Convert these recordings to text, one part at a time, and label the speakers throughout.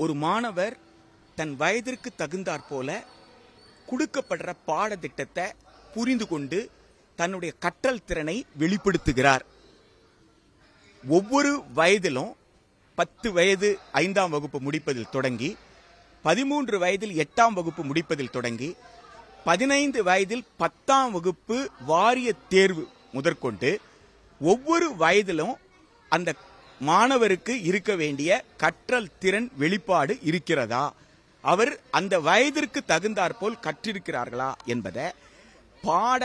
Speaker 1: ஒரு மாணவர் தன் வயதிற்கு தகுந்தாற் போல கொடுக்கப்படுற பாடத்திட்டத்தை புரிந்து கொண்டு தன்னுடைய கற்றல் திறனை வெளிப்படுத்துகிறார். ஒவ்வொரு வயதிலும் 10 வயது 5ஆம் வகுப்பு முடிப்பதில் தொடங்கி 13 வயதில் 8ஆம் வகுப்பு முடிப்பதில் தொடங்கி 15 வயதில் 10ஆம் வகுப்பு வாரிய தேர்வு முதற்கொண்டு ஒவ்வொரு வயதிலும் அந்த மாணவருக்கு இருக்க வேண்டிய கற்றல் திறன் வெளிப்பாடு இருக்கிறதா, அவர் அந்த வயதிற்கு தகுந்தாற்போல் கற்றிருக்கிறார்களா என்பதை பாட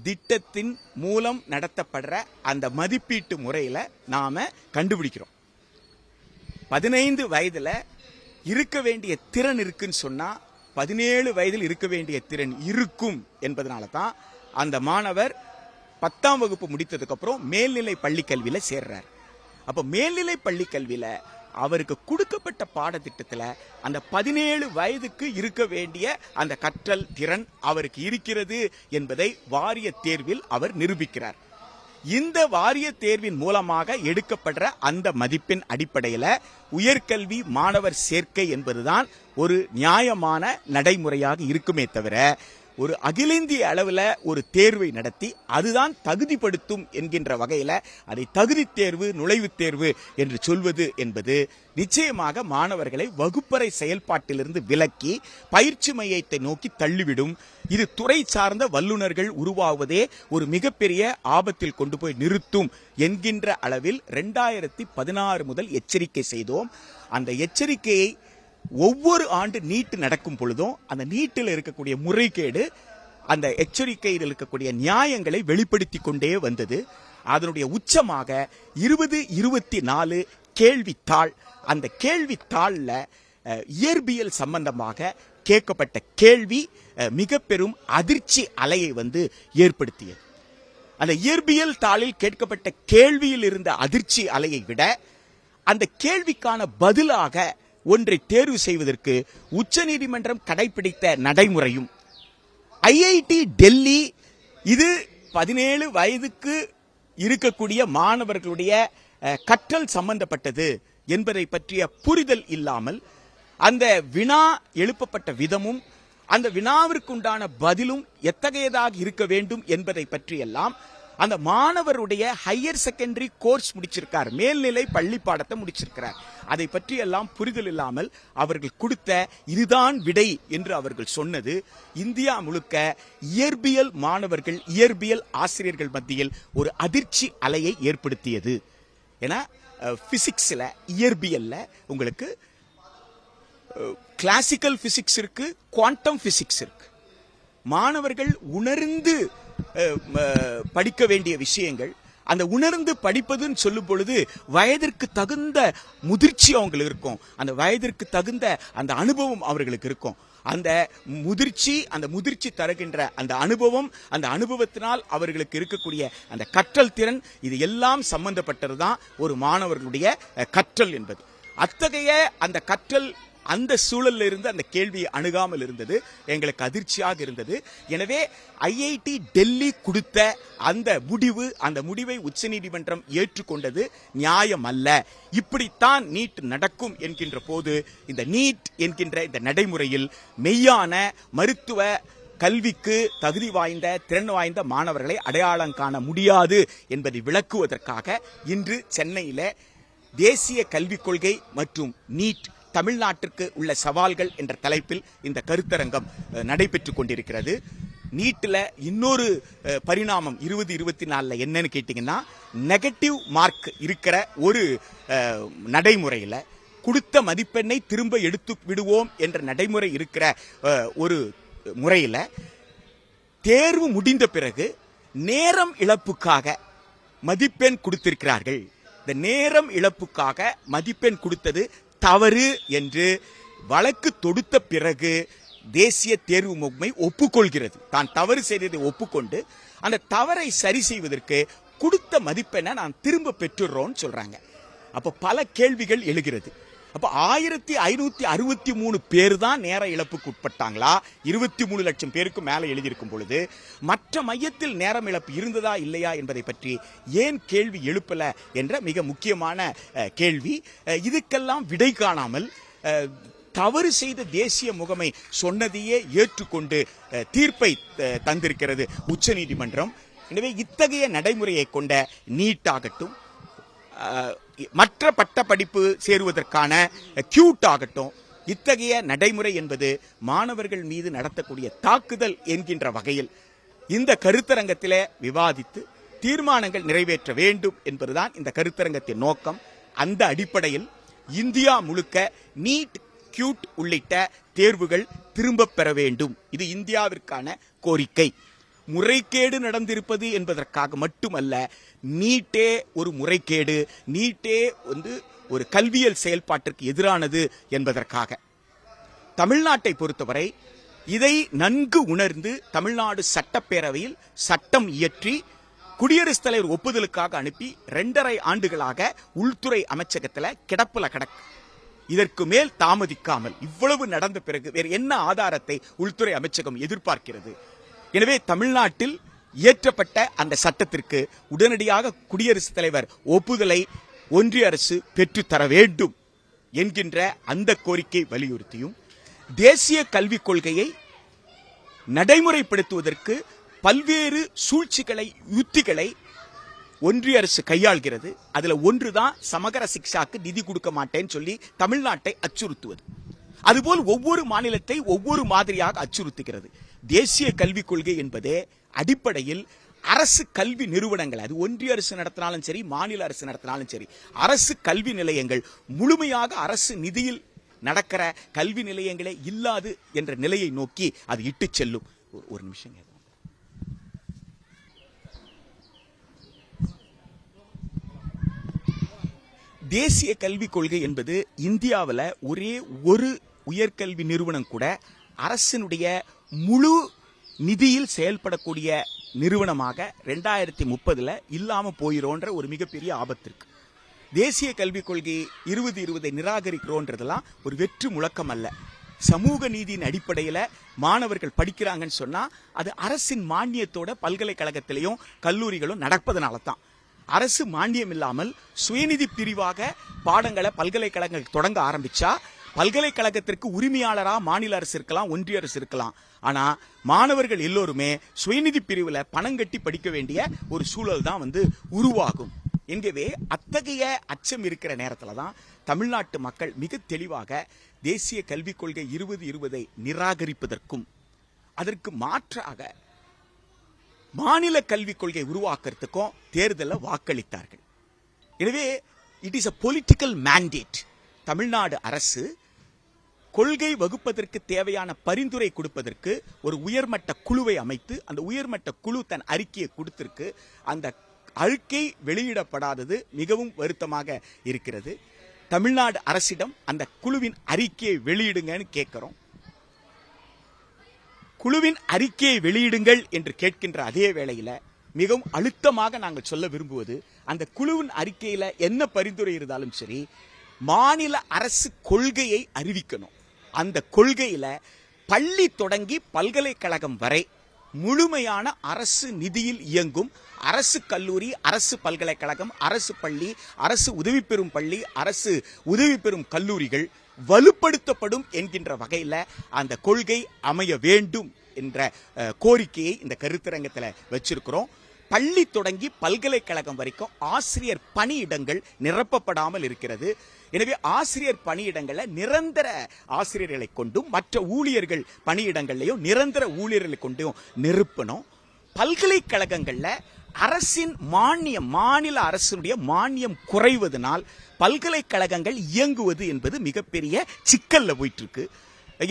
Speaker 1: திட்டத்தின் மூலம் நடத்தப்படுற அந்த மதிப்பீட்டு முறையில நாம கண்டுபிடிக்கிறோம். 15 வயதுல இருக்க வேண்டிய திறன் இருக்குன்னு சொன்னா 17 வயதில் இருக்க வேண்டிய திறன் இருக்கும் என்பதனால தான் அந்த மாணவர் 10ஆம் வகுப்பு முடித்ததுக்கு அப்புறம் மேல்நிலை பள்ளி கல்வியில சேர்றார். அப்ப மேல்நிலை பள்ளி கல்வியில அவருக்கு கொடுக்கப்பட்ட பாடத்திட்டத்தில் அந்த 17 வயதுக்கு இருக்க வேண்டிய அந்த கற்றல் திறன் அவருக்கு இருக்கிறது என்பதை வாரிய தேர்வில் அவர் நிரூபிக்கிறார். இந்த வாரிய தேர்வின் மூலமாக எடுக்கப்படுற அந்த மதிப்பின் அடிப்படையில் உயர்கல்வி மாணவர் சேர்க்கை என்பதுதான் ஒரு நியாயமான நடைமுறையாக இருக்குமே தவிர ஒரு அகில இந்திய அளவில் ஒரு தேர்வை நடத்தி அதுதான் தகுதிப்படுத்தும் என்கின்ற வகையில் அதை தகுதி தேர்வு நுழைவுத் தேர்வு என்று சொல்வது என்பது நிச்சயமாக மாணவர்களை வகுப்பறை செயல்பாட்டிலிருந்து விலக்கி பயிற்சி மையத்தை நோக்கி தள்ளிவிடும். இது துறை சார்ந்த வல்லுநர்கள் உருவாவதே ஒரு மிகப்பெரிய ஆபத்தில் கொண்டு போய் நிறுத்தும் என்கின்ற அளவில் 2016 முதல் எச்சரிக்கை செய்தோம். அந்த எச்சரிக்கையை ஒவ்வொரு ஆண்டு நீட் நடக்கும் பொழுதும் அந்த நீட்டில் இருக்கக்கூடிய முறைகேடு அந்த எச்சரிக்கையில் இருக்கக்கூடிய நியாயங்களை வெளிப்படுத்தி கொண்டே வந்தது. அதனுடைய உச்சமாக 2024 கேள்வித்தாள், அந்த கேள்வித்தாள்ல இயற்பியல் சம்பந்தமாக கேட்கப்பட்ட கேள்வி மிக பெரும் அதிர்ச்சி அலையை ஏற்படுத்தியது. அந்த இயற்பியல் தாளில் கேட்கப்பட்ட கேள்வியில் இருந்த அதிர்ச்சி அலையை விட அந்த கேள்விக்கான பதிலாக ஒன்றை தேர்வு செய்வதற்கு உச்சநீதிமன்றம் கடைபிடித்த நடைமுறையும் ஐஐடி டெல்லி இது 17 வயதுக்கு இருக்கக்கூடிய மாணவர்களுடைய கற்றல் சம்பந்தப்பட்டது என்பதை பற்றிய புரிதல் இல்லாமல் அந்த வினா எழுப்பப்பட்ட விதமும் அந்த வினாவிற்குண்டான பதிலும் எத்தகையதாக இருக்க வேண்டும் என்பதை பற்றியெல்லாம் அந்த மாணவருடைய ஹையர் செகண்டரி கோர்ஸ் முடிச்சிருக்கார், மேல்நிலை பள்ளி பாடத்தை முடிச்சிருக்கிறார், அதை பற்றி எல்லாம் புரிதல் இல்லாமல் அவர்கள் கொடுத்த இதுதான் விடை என்று அவர்கள் சொன்னது இந்தியா முழுக்க இயற்பியல் மாணவர்கள் இயற்பியல் ஆசிரியர்கள் மத்தியில் ஒரு அதிர்ச்சி அலையை ஏற்படுத்தியது. ஏன்னா பிசிக்ஸ்ல இயற்பியல்ல உங்களுக்கு கிளாசிக்கல் பிசிக்ஸ் இருக்கு, குவாண்டம் பிசிக்ஸ் இருக்கு. மாணவர்கள் உணர்ந்து படிக்க வேண்டிய விஷயங்கள், அந்த உணர்ந்து படிப்பதுன்னு சொல்லும் பொழுது வயதிற்கு தகுந்த முதிர்ச்சி அவங்களுக்கு இருக்கும், அந்த வயதிற்கு தகுந்த அந்த அனுபவம் அவர்களுக்கு இருக்கும். அந்த முதிர்ச்சி தருகின்ற அந்த அனுபவம், அந்த அனுபவத்தினால் அவர்களுக்கு இருக்கக்கூடிய அந்த கற்றல் திறன், இது எல்லாம் சம்பந்தப்பட்டதுதான் ஒரு மாணவர்களுடைய கற்றல் என்பது. அத்தகைய அந்த கற்றல் அந்த சூழலில் இருந்து அந்த கேள்வியை அணுகாமல் இருந்தது எங்களுக்கு அதிர்ச்சியாக இருந்தது. எனவே ஐஐடி டெல்லி கொடுத்த அந்த முடிவை உச்சநீதிமன்றம் ஏற்றுக்கொண்டது நியாயம் அல்ல. இப்படித்தான் நீட் நடக்கும் என்கின்ற போது இந்த நீட் என்கின்ற இந்த நடைமுறையில் மெய்யான மருத்துவ கல்விக்கு தகுதி வாய்ந்த திறன் வாய்ந்த மாணவர்களை அடையாளம் காண முடியாது என்பதை விளக்குவதற்காக இன்று சென்னையில தேசிய கல்விக் கொள்கை மற்றும் நீட் தமிழ்நாட்டிற்கு உள்ள சவால்கள் என்ற தலைப்பில் இந்த கருத்தரங்கம் நடைபெற்றுக் கொண்டிருக்கிறது. நீட்ல இன்னொரு பரிணாமம் 2024 என்னன்னு கேட்டீங்கன்னா, நெகட்டிவ் மார்க் இருக்கிற ஒரு நடைமுறையில கொடுத்த மதிப்பெண்ணை திரும்ப எடுத்து விடுவோம் என்ற நடைமுறை இருக்கிற ஒரு முறையில தேர்வு முடிந்த பிறகு நேரம் இழப்புக்காக மதிப்பெண் கொடுத்திருக்கிறார்கள். இந்த நேரம் இழப்புக்காக மதிப்பெண் கொடுத்தது தவறு என்று வழக்கு தொடுத்த பிறகு தேசிய தேர்வு முகமை ஒப்புக்கொள்கிறது. தான் தவறு செய்ததை ஒப்புக்கொண்டு அந்த தவறை சரி செய்வதற்கு கொடுத்த மதிப்பெண்ணை நான் திரும்ப பெற்றுறோம்னு சொல்றாங்க. அப்ப பல கேள்விகள் எழுகிறது. அப்ப 1563 பேர் தான் நேர இழப்புக்கு உட்பட்டாங்களா? 23 லட்சம் பேருக்கு மேல எழுதியிருக்கும் பொழுது மற்ற மையத்தில் நேரம் இழப்பு இருந்ததா இல்லையா என்பதை பற்றி ஏன் கேள்வி எழுப்பல என்ற மிக முக்கியமான கேள்வி. இதுக்கெல்லாம் விடை காணாமல் தவறு செய்த தேசிய முகமை சொன்னதையே ஏற்றுக்கொண்டு தீர்ப்பை தந்திருக்கிறது உச்சநீதிமன்றம். எனவே இத்தகைய நடைமுறையை கொண்ட நீட் ஆகட்டும், மற்ற பட்ட படிப்பு சேருவதற்கான கியூட் ஆகட்டும், இத்தகைய நடைமுறை என்பது மாணவர்கள் மீது நடத்தக்கூடிய தாக்குதல் என்கின்ற வகையில் இந்த கருத்தரங்கத்திலே விவாதித்து தீர்மானங்கள் நிறைவேற்ற வேண்டும் என்பதுதான் இந்த கருத்தரங்கத்தின் நோக்கம். அந்த அடிப்படையில் இந்தியா முழுக்க நீட், கியூட் உள்ளிட்ட தேர்வுகள் திரும்ப பெற வேண்டும். இது இந்தியாவிற்கான கோரிக்கை. முறைகேடு நடந்திருப்பது என்பதற்காக மட்டுமல்ல, நீட்டே ஒரு முறைகேடு, நீட்டே ஒரு கல்வியல் செயல்பாட்டிற்கு எதிரானது என்பதற்காக. தமிழ்நாட்டை பொறுத்தவரை இதை நன்கு உணர்ந்து தமிழ்நாடு சட்டப்பேரவையில் சட்டம் இயற்றி குடியரசுத் தலைவர் ஒப்புதலுக்காக அனுப்பி 2.5 ஆண்டுகளாக உள்துறை அமைச்சகத்தில் கிடப்புல கிடக்கு. இதற்கு மேல் தாமதிக்காமல் இவ்வளவு நடந்த பிறகு வேறு என்ன ஆதாரத்தை உள்துறை அமைச்சகம் எதிர்பார்க்கிறது? எனவே தமிழ்நாட்டில் இயற்றப்பட்ட அந்த சட்டத்திற்கு உடனடியாக குடியரசுத் தலைவர் ஒப்புதலை ஒன்றிய அரசு பெற்றுத்தர வேண்டும் என்கின்ற அந்த கோரிக்கை வலியுறுத்தியும், தேசிய கல்விக் கொள்கையை நடைமுறைப்படுத்துவதற்கு பல்வேறு சூழ்ச்சிகளை, யுத்திகளை ஒன்றிய அரசு கையாள்கிறது. அதுல ஒன்றுதான் சமகர சிக்ஷாக்கு நிதி கொடுக்க மாட்டேன்னு சொல்லி தமிழ்நாட்டை அச்சுறுத்துவது. அதுபோல் ஒவ்வொரு மாநிலத்தை ஒவ்வொரு மாதிரியாக அச்சுறுத்துகிறது. தேசிய கல்விக் கொள்கை என்பதே அடிப்படையில் அரசு கல்வி நிறுவனங்கள், அது ஒன்றிய அரசு நடத்தினாலும் சரி, மாநில அரசு நடத்தினாலும் சரி, அரசு கல்வி நிலையங்கள் முழுமையாக அரசு நிதியில் நடக்கிற கல்வி நிலையங்களே இல்லாது என்ற நிலையை நோக்கி அது இட்டு செல்லும். ஒரு நிமிஷம். தேசிய கல்விக் கொள்கை என்பது இந்தியாவில் ஒரே ஒரு உயர்கல்வி நிறுவனம் கூட அரசினுடைய முழு நிதியில் செயல்படக்கூடிய நிறுவனமாக 2030 இல்லாம போயிரோன்ற ஒரு மிகப்பெரிய ஆபத்து இருக்கு. தேசிய கல்விக் கொள்கை 2020 நிராகரிக்கிறோன்றதெல்லாம் ஒரு வெற்று முழக்கம் அல்ல. சமூக நீதியின் அடிப்படையில் மாணவர்கள் படிக்கிறாங்கன்னு சொன்னா அது அரசின் மானியத்தோட பல்கலைக்கழகத்திலையும் கல்லூரிகளும் நடப்பதனால தான். அரசு மானியம் இல்லாமல் சுயநிதி பிரிவாக பாடங்களை பல்கலைக்கழகங்கள் தொடங்க ஆரம்பிச்சா பல்கலைக்கழகத்திற்கு உரிமையாளரா மாநில அரசு இருக்கலாம், ஒன்றிய அரசு இருக்கலாம். ஆனா மாணவர்கள் எல்லோருமே சுயநிதி பிரிவுல பணம் கட்டி படிக்க வேண்டிய ஒரு சூழல் தான் உருவாகும். என்கவே அத்தகைய அச்சம் இருக்கிற நேரத்துல தான் தமிழ்நாட்டு மக்கள் மிக தெளிவாக தேசிய கல்விக் கொள்கை 2020 நிராகரிப்பதற்கும் அதற்கு மாற்றாக மாநில கல்விக் கொள்கை உருவாக்குறதுக்கும் தேர்தலில் வாக்களித்தார்கள். எனவே it is a political mandate. Tamil Nadu அரசு கொள்கை வகுப்பதற்கு தேவையான பரிந்துரை கொடுப்பதற்கு ஒரு உயர்மட்ட குழுவை அமைத்து அந்த உயர்மட்ட குழு தன் அறிக்கையை கொடுத்திருக்கு. அந்த அறிக்கை வெளியிடப்படாதது மிகவும் வருத்தமாக இருக்கிறது. தமிழ்நாடு அரசிடம் அந்த குழுவின் அறிக்கையை வெளியிடுங்கன்னு கேட்கிறோம். குழுவின் அறிக்கையை வெளியிடுங்கள் என்று கேட்கின்ற அதே வேளையில் மிகவும் அழுத்தமாக நாங்கள் சொல்ல விரும்புவது, அந்த குழுவின் அறிக்கையில என்ன பரிந்துரை இருந்தாலும் சரி, மாநில அரசு கொள்கையை அறிவிக்கணும். அந்த கொள்கையில பள்ளி தொடங்கி பல்கலைக்கழகம் வரை முழுமையான அரசு நிதியில் இயங்கும் அரசு கல்லூரி, அரசு பல்கலைக்கழகம், அரசு பள்ளி, அரசு உதவி பெறும் பள்ளி, அரசு உதவி பெறும் கல்லூரிகள் வலுப்படுத்தப்படும் என்கின்ற வகையில் அந்த கொள்கை அமைய வேண்டும் என்ற கோரிக்கையை இந்த கருத்தரங்கத்தில் வச்சிருக்கிறோம். பள்ளி தொடங்கி பல்கலைக்கழகம் வரைக்கும் ஆசிரியர் பணியிடங்கள் நிரப்பப்படாமல் இருக்கிறது. எனவே ஆசிரியர் பணியிடங்களை நிரந்தர ஆசிரியர்களை கொண்டும் மற்ற ஊழியர்கள் பணியிடங்களையும் நிரந்தர ஊழியர்களை கொண்டும் நிரப்பணும். பல்கலைக்கழகங்கள்ல அரசின் மானியம், மாநில அரசுடைய மானியம் குறைவதனால் பல்கலைக்கழகங்கள் இயங்குவது என்பது மிகப்பெரிய சிக்கல்ல போயிட்டு இருக்கு.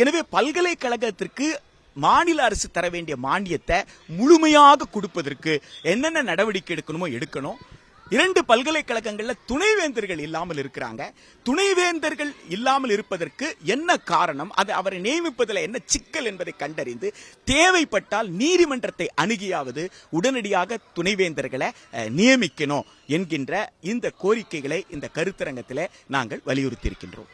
Speaker 1: எனவே பல்கலைக்கழகத்திற்கு மாநில அரசு தர வேண்டிய மானியத்தை முழுமையாக கொடுப்பதற்கு என்னென்ன நடவடிக்கை எடுக்கணுமோ எடுக்கணும். 2 பல்கலைக்கழகங்கள்ல துணைவேந்தர்கள் இல்லாமல் இருக்கிறாங்க. துணைவேந்தர்கள் இல்லாமல் இருப்பதற்கு என்ன காரணம், அது அவரை நியமிப்பதில் என்ன சிக்கல் என்பதை கண்டறிந்து தேவைப்பட்டால் நீதிமன்றத்தை அணுகியாவது உடனடியாக துணைவேந்தர்களை நியமிக்கணும் என்கின்ற இந்த கோரிக்கைகளை இந்த கருத்தரங்கத்தில் நாங்கள் வலியுறுத்தி இருக்கின்றோம்.